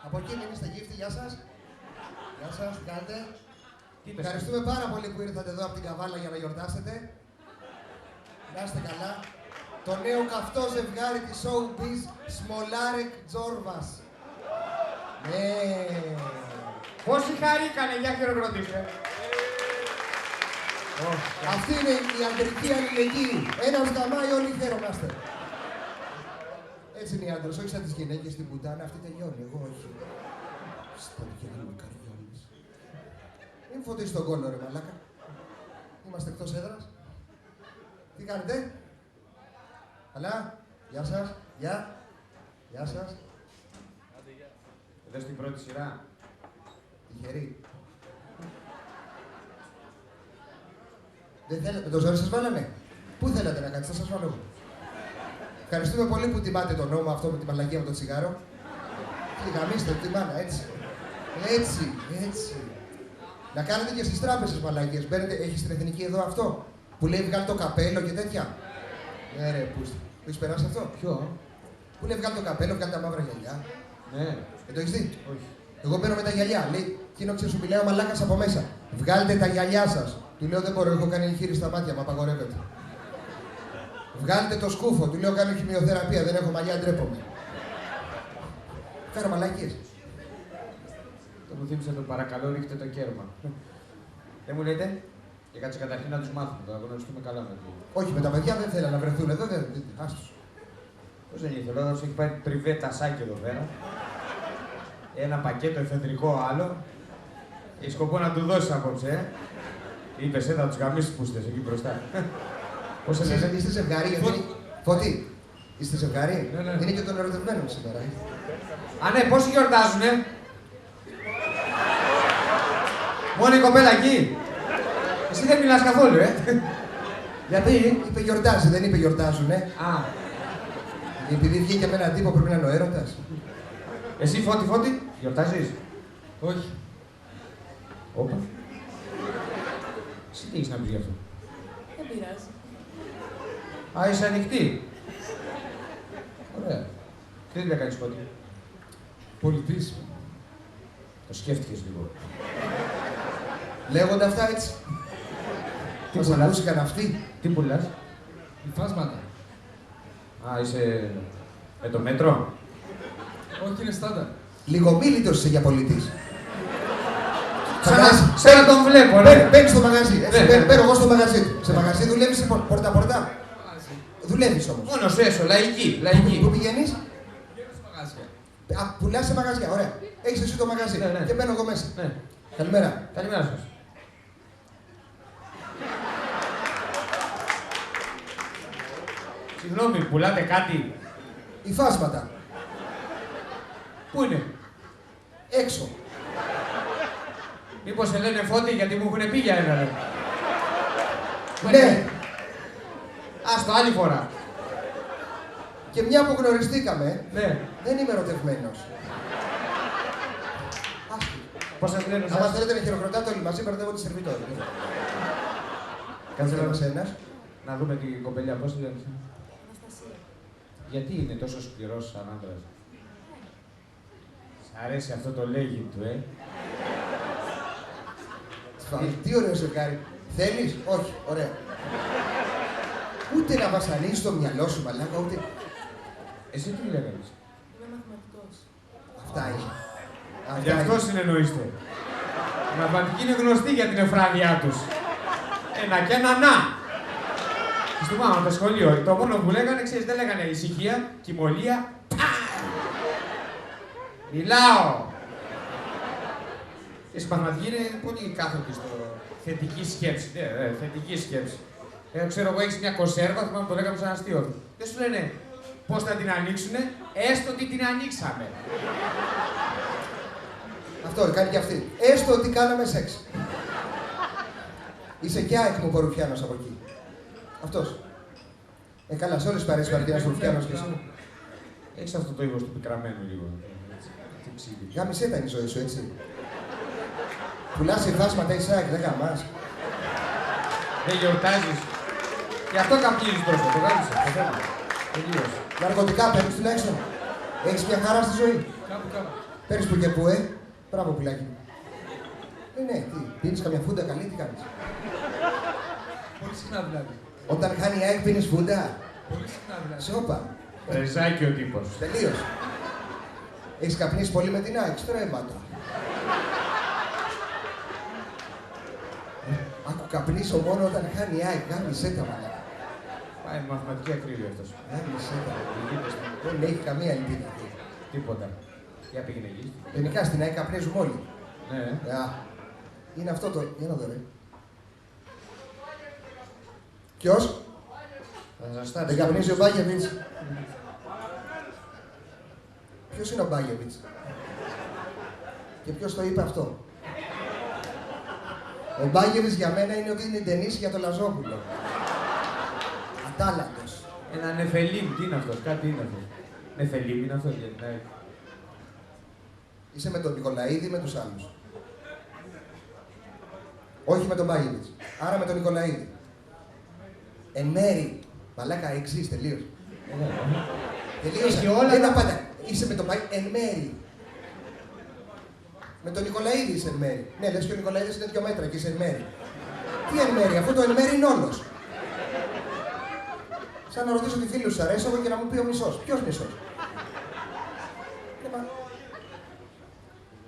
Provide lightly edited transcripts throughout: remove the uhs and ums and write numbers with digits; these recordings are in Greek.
Από εκεί μην είστε γύφτη, γεια σας. Γεια σας, τι κάνετε. Ευχαριστούμε πάρα πολύ που ήρθατε εδώ από την Καβάλα για να γιορτάσετε. Να είστε καλά. Το νέο καυτό ζευγάρι της Showbiz, Σμολάρεκ Τζόρβας. Ναι. Πόσοι χαρήκανε, για χειροκροτήστε. Αυτή είναι η αντρική αλληλεγγύη. Ένας γαμάει, όλοι χαίρομαστε. Έτσι είναι οι άντρες, όχι σαν τις γυναίκες στην πουτάνα, αυτή τελειώνει, εγώ όχι. Στα γέλου καρδιόλης. Μην φωτίσεις τον κόλλο ρε μαλάκα. Είμαστε εκτός έδρας. Τι κάνετε? Καλά, γεια σας, γεια σας. Εδώ στην πρώτη σειρά. Τυχεροί. Δεν θέλετε, το ζόρι σας βάλανε. Πού θέλατε να κάτσετε, θα σας βάλω εγώ. Ευχαριστούμε πολύ που τιμάτε τον νόμο αυτό με τη μαλακία με το τσιγάρο. Και γαμίστε τη μάνα, έτσι. Έτσι. Να κάνετε και στις τράπεζες μαλακίες. Μπαίνετε, έχεις την εθνική εδώ αυτό. Που λέει βγάλει το καπέλο και τέτοια. Ναι ρε, πού είστε. Το έχεις περάσει αυτό? Ποιο? Που λέει βγάλει το καπέλο, βγάλει τα μαύρα γυαλιά. Ναι. Δεν το έχεις δει? Όχι. Εγώ μπαίνω με τα γυαλιά. Λέει, κοινόξε σου μιλάει ο μαλάκας από μέσα. Βγάλτε τα γυαλιά σας. Του λέω δεν μπορώ, έχω κάνει εγχείρηση στα μάτια, μου απαγορεύεται. Βγάλτε το σκούφο. Του λέω κάνω χημειοθεραπεία, δεν έχω μαλλιά, ντρέπομαι. Κάνω μαλακίες. Το μου θύμισε το παρακαλώ, ρίχτε το κέρμα. Δεν μου λέτε, και κάτσε καταρχήν να τους μάθουμε, να γνωριστούμε καλά με το. Όχι, με τα παιδιά δεν θέλουν να βρεθούν εδώ, δεν. Άστος. Πώς δεν ήθελε, ο έχει πάρει τριβέ τασάκι εδώ πέρα. Ένα πακέτο εφεδρικό άλλο. Έχει σκοπό να του δώσει απόψε, Είπες, θα τους γαμίσεις πούστες εκεί μπροστά. Πώς σε λένε? Είστε ζευγάρι, Φώτη, είστε ζευγάρι. Ναι. Είναι και των ερωτευμένων σήμερα. Α, ναι, πόσοι γιορτάζουνε? Μόνο η κοπέλα εκεί. Εσύ δεν μιλάς καθόλου, Γιατί είπε γιορτάζει, δεν είπε γιορτάζουνε. Α. Επειδή βγήκε με έναν τύπο πρέπει να είναι ο έρωτας. Εσύ Φώτη, γιορτάζεις? Όχι. Όπα. Εσύ τι έχεις να πεις γι' αυτό? Δεν πειράζει. Α, είσαι ανοιχτή. Ωραία. Τι δουλειά κάνεις Φώτη? Πολιτής. Το σκέφτηκες λίγο. Λέγονται αυτά έτσι. Τι Μας πουλάς? ακούστηκαν αυτοί. Τι πουλάς? Υφάσματα. Α, είσαι με το μέτρο. Όχι, είναι στάνταρ. Λιγομίλητος είσαι για πολιτής. Σαν να τον βλέπω, ναι. Μπαίνεις στο μαγαζί. Έτσι, Ναι. μπαίνω εγώ στο μαγαζί του. Σε μαγαζί δουλεύεις πόρτα-πόρτα. Δουλεύεις όμως. Μόνος έσω, λαϊκή. Πού πηγαίνεις? Πηγαίνω στο μαγαζιά. Α, πουλάς σε μαγαζιά, ωραία. Έχεις εσύ το μαγαζί. Ναι. Και μπαίνω εγώ μέσα. Ναι. Καλημέρα. Καλημέρα σας. Συγγνώμη, πουλάτε κάτι? Υφάσματα. Πού είναι? Έξω. Μήπως σε λένε Φώτη γιατί μου έχουν πει για ένα ρε. Ναι. Άστο, άλλη φορά. Και μια που γνωριστήκαμε, Ναι. δεν είμαι ερωτευμένος. Άστο. Πώς σας λένε Άμα εσάς? θέλετε να χειροκροτάτε όλοι μαζί, μπερδεύω τη σερβιτόρη. Κάτσε Ένας να... ένας. να δούμε την κοπελιά, πώς τη λένε. Αναστασία. Γιατί είναι τόσο σκληρός σαν άντρας? Σ' αρέσει αυτό το λέγει του, Τι ωραίο ζευγάρι. Θέλεις? Όχι. Ωραία. Ούτε να βασανίσεις το μυαλό σου, μαλάκα, ούτε... Εσύ τι λέγανε? Είμαι μαθηματικός. Αυτά είναι. Γι' αυτό συνεννοείστε. Η μαθηματική είναι γνωστή για την εφράδειά τους. Ένα και ένα να. Στη μάμα το σχολείο, το μόνο που λέγανε, ξέρεις, δεν λέγανε ησυχία, κοιμωλία. Μιλάω. Η μαθηματική είναι πολύ κάθετη στο θετική σκέψη. Θετική σκέψη. Ξέρω εγώ, έχεις μια κονσέρβα, θυμάμαι που το λέγαμε σαν αστείο. Δεν σου λένε πώς θα την ανοίξουνε, έστω ότι την ανοίξαμε. Αυτό κάνει και αυτή. Έστω ότι κάναμε σεξ. Είσαι κι άκμο ο Ρουφιάνος από εκεί. Αυτός. Καλά, σε όλες τις παρέες Βαρδιάς ο Ρουφιάνος και εσύ. Έχεις αυτό το ύβος του πικραμένου λίγο. Γάμισε ήταν η ζωή σου, έτσι. Πουλάς υφάσματα Ισάκ, δεν γαμάς. Δεν γιορτάζεις. Γι' αυτό καπνίζεις τόσο, το γάμισε. Το θέλω. Τελείως. Ναρκωτικά παίρνεις τουλάχιστον. Έχεις μια χαρά στη ζωή. Κάπου. Παίρνεις που και που, Μπράβο, πουλάκι μου. Ναι, τι, πίνεις καμιά φούντα καλή, τι κάνεις. Πολύ συχνά δηλαδή. Όταν χάνει η ΑΕΚ πίνεις φούντα. Πολύ συχνά δηλαδή. Σόπα. Ρεζάκι ο τύπος. Τελείως. Έχεις καπνίσει πολύ με την ΑΕΚ, στρέμματα. Άκου καπνίσω μόνο όταν χάνει η ΑΕΚ, γάμισέ τα μαλάκα. Πάει με μαθηματική ακρίβεια αυτός. Γάμισέ τα. Δεν έχει καμία ελπίδα. Τίποτα. Για πήγαινε εκεί. Γενικά στην ΑΕΚ καπνίζουμε όλοι. Ναι. Είναι αυτό το. Για να δω, ρε. Ποιος? Θα σας στάρει. Δεν καπνίζει ο Μπάγεβιτς. Ποιος είναι ο Μπάγεβιτς? Και ποιος το είπε αυτό? Ο Μπάγεβιτς για μένα είναι ότι είναι ταινίση για το Λαζόπουλο. Ατάλλαντος. Ένα νεφελίμ, τι είναι αυτός, κάτι είναι αυτό. Νεφελίμ είναι αυτό, γιατί να έχει. Είσαι με τον Νικολαίδη ή με τους άλλους? Όχι με τον Μπάγεβιτς. Άρα με τον Νικολαίδη. Εν μέρη. Μαλάκα, εξής, τελείως. Τελείωσα. Έχει όλα Δεν τα- τα πάντα. Είσαι με τον Μπάγεβιτς εν μέρη. Με τον Νικολαίδη είσαι εν μέρη. Ναι, λες και ο Νικολαίδης είναι 2 μέτρα και είσαι εν μέρη. Τι εν μέρη, αφού το εν μέρη είναι όλος. Σαν να ρωτήσω τη φίλη σου, αρέσει εγώ και να μου πει ο μισός. Ποιος μισός?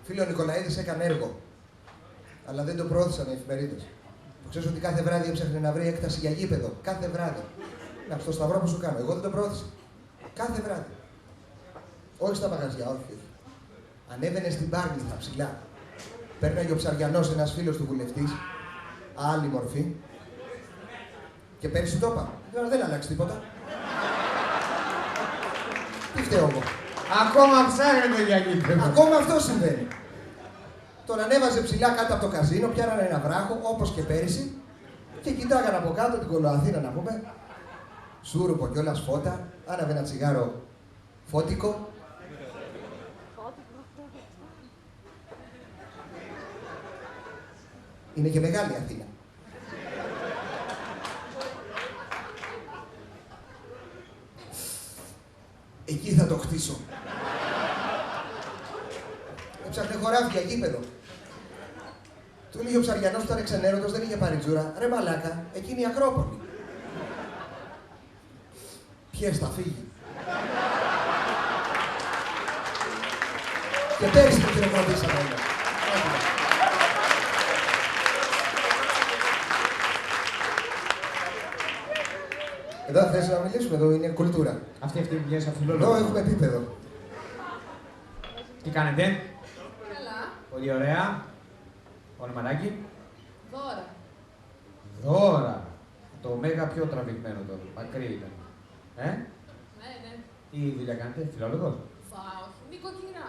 Φίλε, ο Νικολαίδης έκανε έργο. Αλλά δεν το προώθησαν οι εφημερίδες. Που ξέρεις ότι κάθε βράδυ έψαχνε να βρει έκταση για γήπεδο. Κάθε βράδυ. Να, στο σταυρό που σου κάνω. Εγώ δεν το προώθησα. Κάθε βράδυ. Όχι στα μαγαζιά, όχι. Ανέβαινε στην Πάρνηθα ψηλά. Παίρναγε ο Ψαριανός, ένας φίλος του βουλευτής. Άλλη μορφή. Και πέρυσι το είπα. Δεν αλλάξει τίποτα. Τι φταίω εγώ. Ακόμα ψάχνετε για γήπεδο. Ακόμα αυτό συμβαίνει. Τον ανέβαζε ψηλά κάτω από το καζίνο, πιάνανε ένα βράχο, όπως και πέρυσι, και κοιτάγαν από κάτω την Κολοαθήνα να πούμε. Σούρουπο κιόλας φώτα, άναβε ένα τσιγάρο φώτικο. Είναι και μεγάλη Αθήνα. Εκεί θα το χτίσω. Έψαχνε χωράφια, γήπεδο. Του έλεγε ο Ψαριανός που ήταν εξενέρωτος, δεν είχε πάρει τζούρα. Ρε μαλάκα, εκεί είναι η Ακρόπολη. Ποιες θα φύγει. Και πέρυσι το χειροκροτήσαμε όλα. Εδώ θες να μιλήσουμε, εδώ είναι κουλτούρα. Αυτή βγαίνει σαν Εδώ φιλόλογο. έχουμε επίπεδο. Τι κάνετε? Καλά. Πολύ ωραία. Ονομαδάκι. Δώρα. Δώρα. Το μέγα πιο τραβηγμένο τώρα. Μακρύ ήταν. Ναι, ναι. Τι δουλειά κάνετε, φιλόλογο? Όχι. Νοικοκυρά.